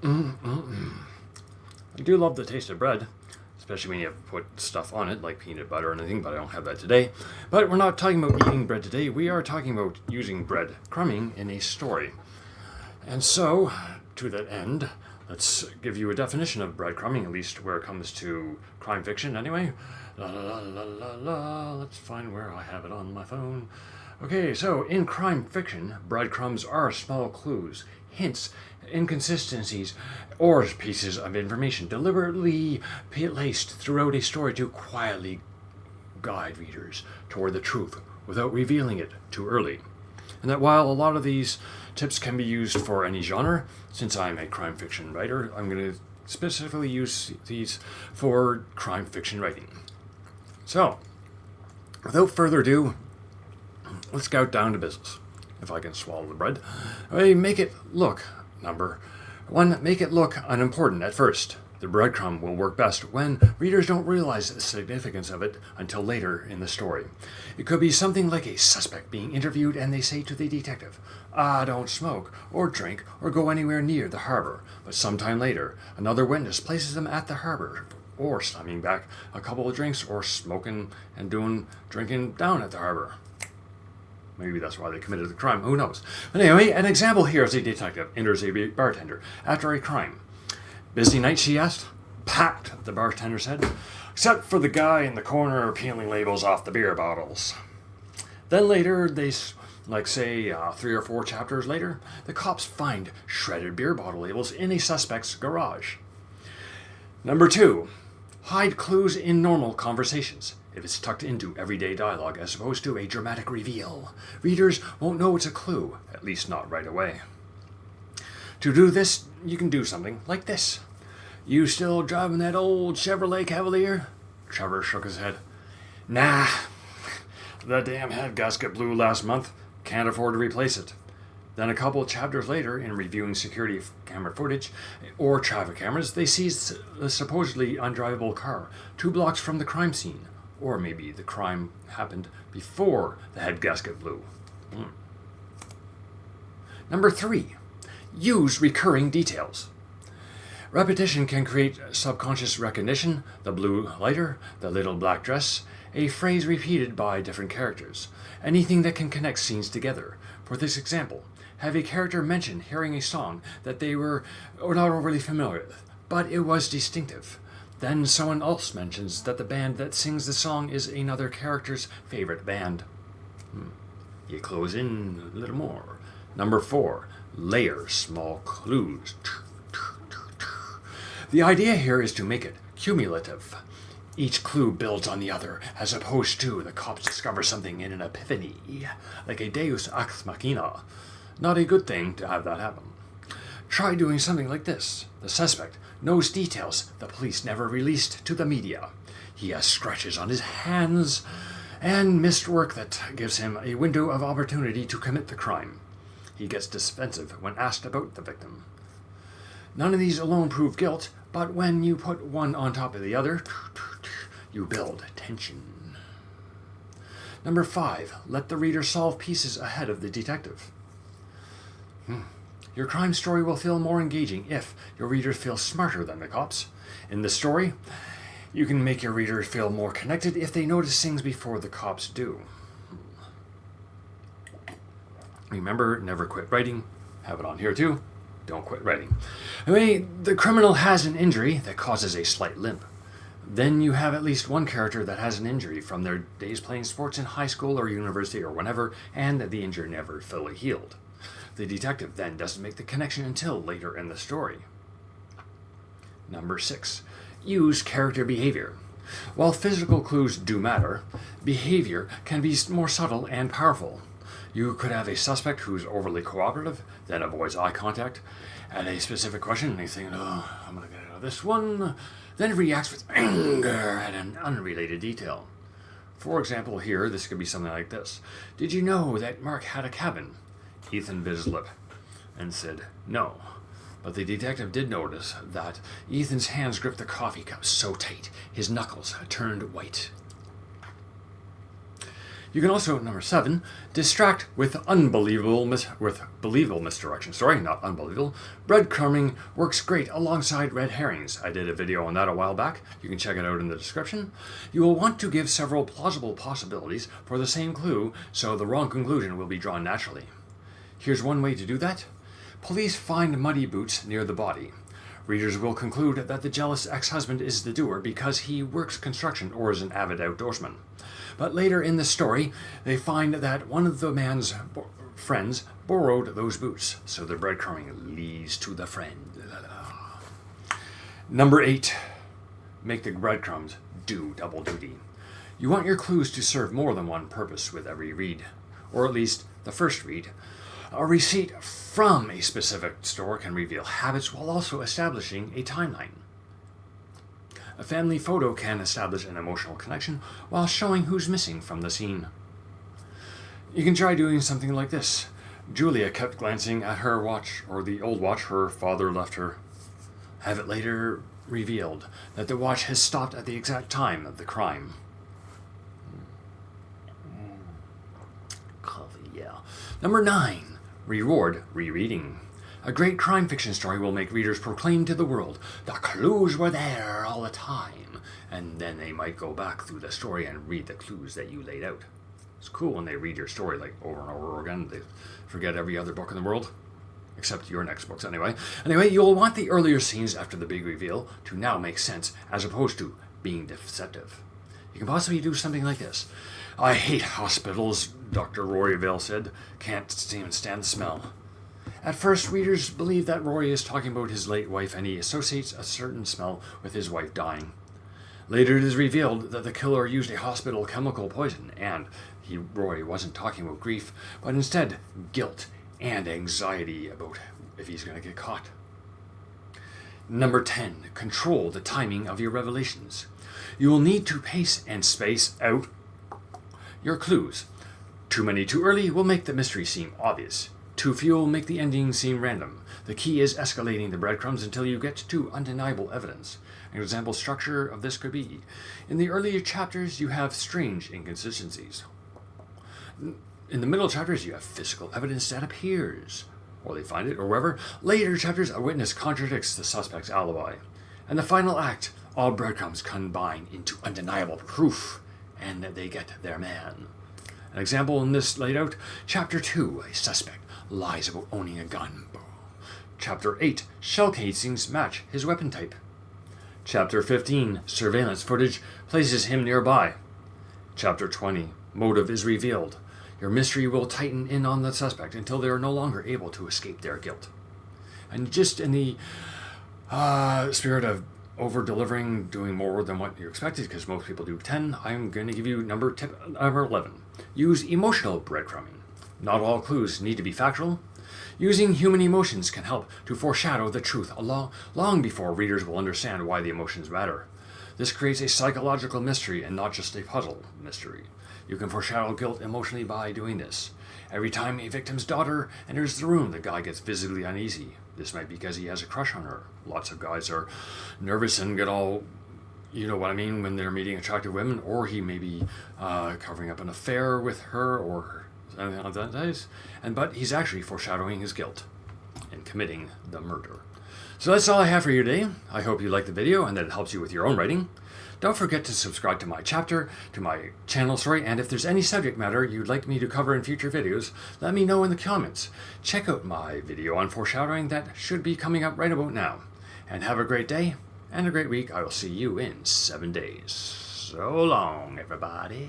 I do love the taste of bread, especially when you put stuff on it like peanut butter or anything, but I don't have that today. But we're not talking about eating bread today. We are talking about using bread crumbing in a story. And so, to that end, let's give you a definition of breadcrumbing, at least where it comes to crime fiction anyway. La la la la la la. Let's find where I have it on my phone. Okay, so in crime fiction, breadcrumbs are small clues, hints, inconsistencies, or pieces of information deliberately placed throughout a story to quietly guide readers toward the truth without revealing it too early. And that while a lot of these tips can be used for any genre, since I'm a crime fiction writer, I'm going to specifically use these for crime fiction writing. So, without further ado, let's get down to business. If I can swallow the bread. Make it look, number one, make it look unimportant at first. The breadcrumb will work best when readers don't realize the significance of it until later in the story. It could be something like a suspect being interviewed and they say to the detective, don't smoke, or drink, or go anywhere near the harbor. But sometime later, another witness places them at the harbor, or slamming back a couple of drinks, or smoking and drinking down at the harbor. Maybe that's why they committed the crime, who knows. But anyway, an example here is a detective enters a bartender after a crime. Busy night, she asked. Packed, the bartender said, except for the guy in the corner peeling labels off the beer bottles. Then later, say 3 or 4 chapters later, the cops find shredded beer bottle labels in a suspect's garage. Number 2, hide clues in normal conversations. If it's tucked into everyday dialogue as opposed to a dramatic reveal, readers won't know it's a clue, at least not right away. To do this, you can do something like this. You still driving that old Chevrolet Cavalier? Trevor shook his head. Nah, the damn head gasket blew last month. Can't afford to replace it. Then a couple of chapters later, in reviewing security camera footage or traffic cameras, they seized a supposedly undrivable car 2 blocks from the crime scene. Or maybe the crime happened before the head gasket blew. Number 3, use recurring details. Repetition can create subconscious recognition, the blue lighter, the little black dress, a phrase repeated by different characters, anything that can connect scenes together. For this example, have a character mention hearing a song that they were not overly familiar with, but it was distinctive. Then someone else mentions that the band that sings the song is another character's favorite band. You close in a little more. Number 4, layer small clues. The idea here is to make it cumulative. Each clue builds on the other, as opposed to the cops discover something in an epiphany, like a deus ex machina. Not a good thing to have that happen. Try doing something like this. The suspect knows details the police never released to the media. He has scratches on his hands and missed work that gives him a window of opportunity to commit the crime. He gets defensive when asked about the victim. None of these alone prove guilt, but when you put one on top of the other, you build tension. Number 5, let the reader solve pieces ahead of the detective. Your crime story will feel more engaging if your readers feel smarter than the cops. In the story, you can make your readers feel more connected if they notice things before the cops do. Remember, never quit writing. Have it on here too. Don't quit writing. The criminal has an injury that causes a slight limp. Then you have at least one character that has an injury from their days playing sports in high school or university or whenever, and the injury never fully healed. The detective then doesn't make the connection until later in the story. Number 6, use character behavior. While physical clues do matter, behavior can be more subtle and powerful. You could have a suspect who's overly cooperative, then avoids eye contact, at a specific question, and he's thinking, I'm going to get out of this one, then reacts with anger at an unrelated detail. For example, here, this could be something like this. Did you know that Mark had a cabin? Ethan bit his lip and said, no. But the detective did notice that Ethan's hands gripped the coffee cup so tight, his knuckles turned white. You can also, number 7, distract with believable misdirection. Sorry, not unbelievable. Breadcrumbing works great alongside red herrings. I did a video on that a while back. You can check it out in the description. You will want to give several plausible possibilities for the same clue, so the wrong conclusion will be drawn naturally. Here's one way to do that. Police find muddy boots near the body. Readers will conclude that the jealous ex-husband is the doer because he works construction or is an avid outdoorsman. But later in the story, they find that one of the man's friends borrowed those boots, so the breadcrumbing leads to the friend. Number 8, make the breadcrumbs do double duty. You want your clues to serve more than one purpose with every read, or at least the first read. A receipt from a specific store can reveal habits while also establishing a timeline. A family photo can establish an emotional connection while showing who's missing from the scene. You can try doing something like this. Julia kept glancing at her watch, or the old watch her father left her. Have it later revealed that the watch has stopped at the exact time of the crime. Coffee, yeah. Number 9, reward rereading. A great crime fiction story will make readers proclaim to the world, the clues were there all the time, and then they might go back through the story and read the clues that you laid out. It's cool when they read your story like over and over again. They forget every other book in the world, except your next books anyway. Anyway, you'll want the earlier scenes after the big reveal to now make sense, as opposed to being deceptive. You can possibly do something like this. I hate hospitals, Dr. Rory Vale said. Can't even stand the smell. At first, readers believe that Rory is talking about his late wife, and he associates a certain smell with his wife dying. Later, it is revealed that the killer used a hospital chemical poison, and Rory wasn't talking about grief, but instead guilt and anxiety about if he's going to get caught. Number 10, control the timing of your revelations. You will need to pace and space out your clues. Too many too early will make the mystery seem obvious. Too few will make the ending seem random. The key is escalating the breadcrumbs until you get to undeniable evidence. An example structure of this could be, in the earlier chapters you have strange inconsistencies. In the middle chapters you have physical evidence that appears, or they find it, or wherever. Later chapters, a witness contradicts the suspect's alibi. And the final act, all breadcrumbs combine into undeniable proof, and they get their man. An example in this laid out, Chapter 2, a suspect lies about owning a gun. Chapter 8, shell casings match his weapon type. Chapter 15, surveillance footage places him nearby. Chapter 20, motive is revealed. Your mystery will tighten in on the suspect until they are no longer able to escape their guilt. And just in the spirit of over-delivering, doing more than what you expected, because most people do 10, I'm going to give you tip number 11. Use emotional breadcrumbing. Not all clues need to be factual. Using human emotions can help to foreshadow the truth long before readers will understand why the emotions matter. This creates a psychological mystery and not just a puzzle mystery. You can foreshadow guilt emotionally by doing this. Every time a victim's daughter enters the room, the guy gets visibly uneasy. This might be because he has a crush on her. Lots of guys are nervous and get all, you know what I mean, when they're meeting attractive women, or he may be covering up an affair with her or anything like that. But he's actually foreshadowing his guilt and committing the murder. So that's all I have for you today. I hope you liked the video and that it helps you with your own writing. Don't forget to subscribe to my channel, and if there's any subject matter you'd like me to cover in future videos, let me know in the comments. Check out my video on foreshadowing that should be coming up right about now. And have a great day and a great week. I will see you in 7 days. So long, everybody.